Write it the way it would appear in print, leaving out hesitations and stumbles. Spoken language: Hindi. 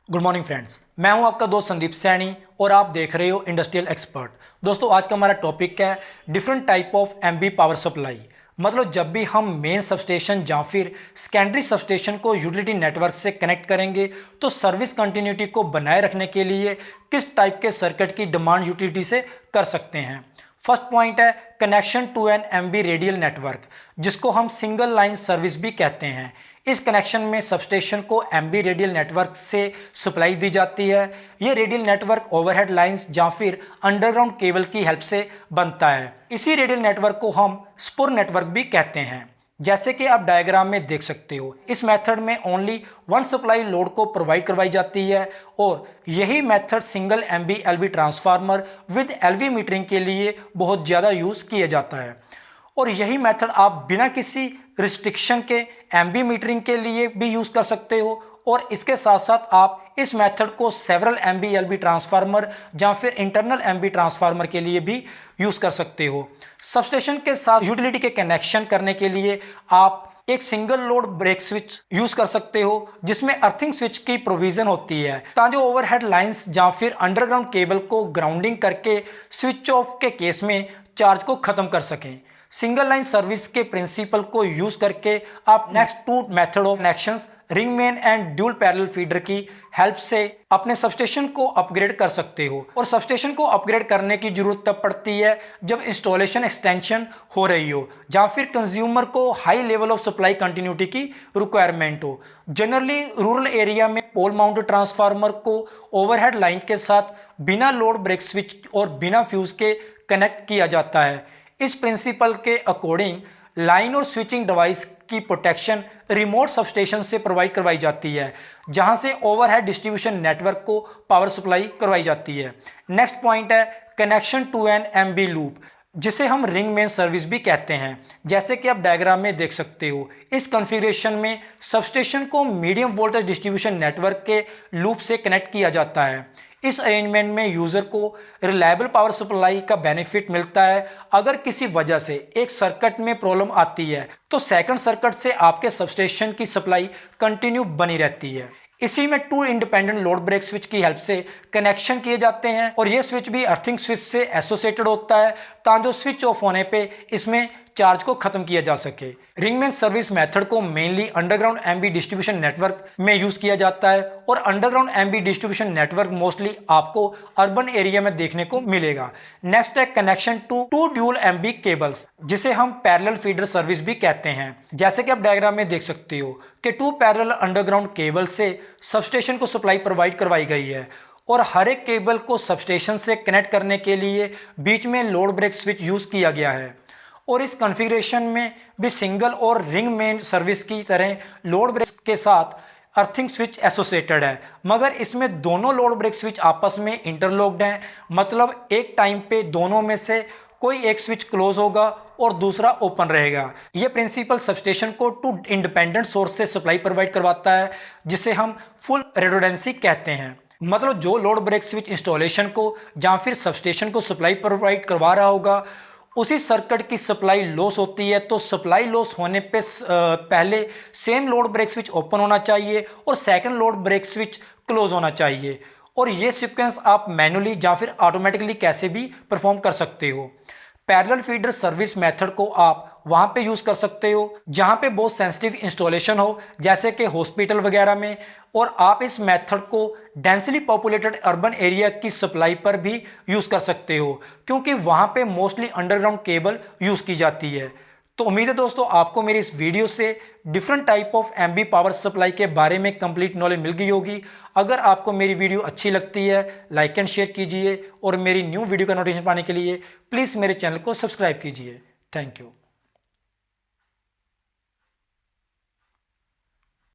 गुड मॉर्निंग फ्रेंड्स, मैं हूं आपका दोस्त संदीप सैनी और आप देख रहे हो इंडस्ट्रियल एक्सपर्ट। दोस्तों, आज का हमारा टॉपिक है different type of MB power supply. मतलब जब भी हम मेन सबस्टेशन या फिर सेकेंडरी सबस्टेशन को यूटिलिटी नेटवर्क से कनेक्ट करेंगे तो सर्विस कंटिन्यूटी को बनाए रखने के लिए किस टाइप के सर्किट की डिमांड यूटिलिटी से कर सकते हैं। फर्स्ट पॉइंट है connection to an MV radial network, जिसको हम सिंगल लाइन सर्विस भी कहते हैं। इस कनेक्शन में सबस्टेशन को एमबी रेडियल नेटवर्क से सप्लाई दी जाती है। ये रेडियल नेटवर्क ओवरहेड लाइंस या फिर अंडरग्राउंड केबल की हेल्प से बनता है। इसी रेडियल नेटवर्क को हम स्पुर नेटवर्क भी कहते हैं, जैसे कि आप डायग्राम में देख सकते हो। इस मेथड में ओनली वन सप्लाई लोड को प्रोवाइड करवाई जाती है और यही method single MV LV transformer with LV metering के लिए बहुत ज़्यादा यूज़ किया जाता है। और यही मेथड आप बिना किसी रिस्ट्रिक्शन के एमबी मीटरिंग के लिए भी यूज़ कर सकते हो। और इसके साथ साथ आप इस मेथड को सेवरल एमबी एलबी ट्रांसफार्मर या फिर इंटरनल एमबी ट्रांसफार्मर के लिए भी यूज़ कर सकते हो। सबस्टेशन के साथ यूटिलिटी के कनेक्शन करने के लिए आप एक single load break switch use कर सकते हो, जिसमें अर्थिंग स्विच की प्रोविजन होती है ताकि ओवरहेड लाइंस या फिर अंडरग्राउंड केबल को ग्राउंडिंग करके स्विच ऑफ के केस में चार्ज को खत्म कर सकें। सिंगल लाइन सर्विस के प्रिंसिपल को यूज करके आप next two method of connections ring main and dual parallel feeder की हेल्प से अपने सबस्टेशन को अपग्रेड कर सकते हो। और सबस्टेशन को अपग्रेड करने की जरूरत तब पड़ती है जब इंस्टॉलेशन एक्सटेंशन हो रही हो या फिर कंज्यूमर को high level of supply continuity की रिक्वायरमेंट हो। जनरली रूरल एरिया में पोल माउंटेड ट्रांसफार्मर को ओवरहेड लाइन के साथ बिना लोड ब्रेक स्विच और बिना फ्यूज के कनेक्ट किया जाता है। इस प्रिंसिपल के अकॉर्डिंग लाइन और स्विचिंग डिवाइस की प्रोटेक्शन रिमोट सबस्टेशन से प्रोवाइड करवाई जाती है, जहां से ओवरहेड डिस्ट्रीब्यूशन नेटवर्क को पावर सप्लाई करवाई जाती है। नेक्स्ट पॉइंट है connection to an MV loop, जिसे हम रिंग मेन सर्विस भी कहते हैं, जैसे कि आप डायग्राम में देख सकते हो। इस कॉन्फ़िगरेशन में सबस्टेशन को मीडियम वोल्टेज डिस्ट्रीब्यूशन नेटवर्क के लूप से कनेक्ट किया जाता है। इस अरेंजमेंट में यूज़र को रिलायबल पावर सप्लाई का बेनिफिट मिलता है। अगर किसी वजह से एक सर्किट में प्रॉब्लम आती है तो सेकंड सर्किट से आपके सबस्टेशन की सप्लाई कंटिन्यू बनी रहती है। इसी में two independent load break switch की हेल्प से कनेक्शन किए जाते हैं और ये स्विच भी अर्थिंग स्विच से एसोसिएटेड होता है ताकि जो स्विच ऑफ होने पे इसमें चार्ज को खत्म किया जा सके। रिंग मेन सर्विस मेथड को mainly underground MV distribution network में यूज किया जाता है और underground MV distribution network mostly आपको अर्बन एरिया में देखने को मिलेगा। नेक्स्ट है connection to dual MV cables, जिसे हम पैरेलल फीडर सर्विस भी कहते हैं। जैसे कि आप डायग्राम में देख सकते हो कि टू पैरेलल अंडरग्राउंड केबल से सबस्टेशन को सप्लाई प्रोवाइड करवाई गई है और हर एक केबल को सबस्टेशन से कनेक्ट करने के लिए बीच में लोड ब्रेक स्विच यूज किया गया है। और इस कॉन्फ़िगरेशन में भी सिंगल और रिंग मेन सर्विस की तरह लोड ब्रेक के साथ अर्थिंग स्विच एसोसिएटेड है, मगर इसमें दोनों लोड ब्रेक स्विच आपस में इंटरलॉक्ड हैं। मतलब एक टाइम पे दोनों में से कोई एक स्विच क्लोज होगा और दूसरा ओपन रहेगा। यह प्रिंसिपल सबस्टेशन को टू इंडिपेंडेंट सोर्स से सप्लाई प्रोवाइड करवाता है, जिसे हम फुल रिडंडेंसी कहते हैं। मतलब जो लोड ब्रेक स्विच इंस्टॉलेशन को या फिर सबस्टेशन को सप्लाई प्रोवाइड करवा रहा होगा उसी सर्किट की सप्लाई लॉस होती है, तो सप्लाई लॉस होने पे पहले same load break switch open होना चाहिए और second load break switch close होना चाहिए। और ये सीक्वेंस आप मैनुअली या फिर ऑटोमेटिकली कैसे भी परफॉर्म कर सकते हो। पैरेलल फीडर सर्विस मेथड को आप वहाँ पे यूज़ कर सकते हो जहाँ पे बहुत सेंसिटिव इंस्टॉलेशन हो, जैसे कि हॉस्पिटल वगैरह में। और आप इस मेथड को डेंसली पॉपुलेटेड अर्बन एरिया की सप्लाई पर भी यूज़ कर सकते हो, क्योंकि वहाँ पे मोस्टली अंडरग्राउंड केबल यूज़ की जाती है। तो उम्मीद है दोस्तों आपको मेरी इस वीडियो से different type of MB power supply के बारे में कंप्लीट नॉलेज मिल गई होगी। अगर आपको मेरी वीडियो अच्छी लगती है लाइक एंड शेयर कीजिए और मेरी न्यू वीडियो का नोटिफिकेशन पाने के लिए प्लीज़ मेरे चैनल को सब्सक्राइब कीजिए। Thank you.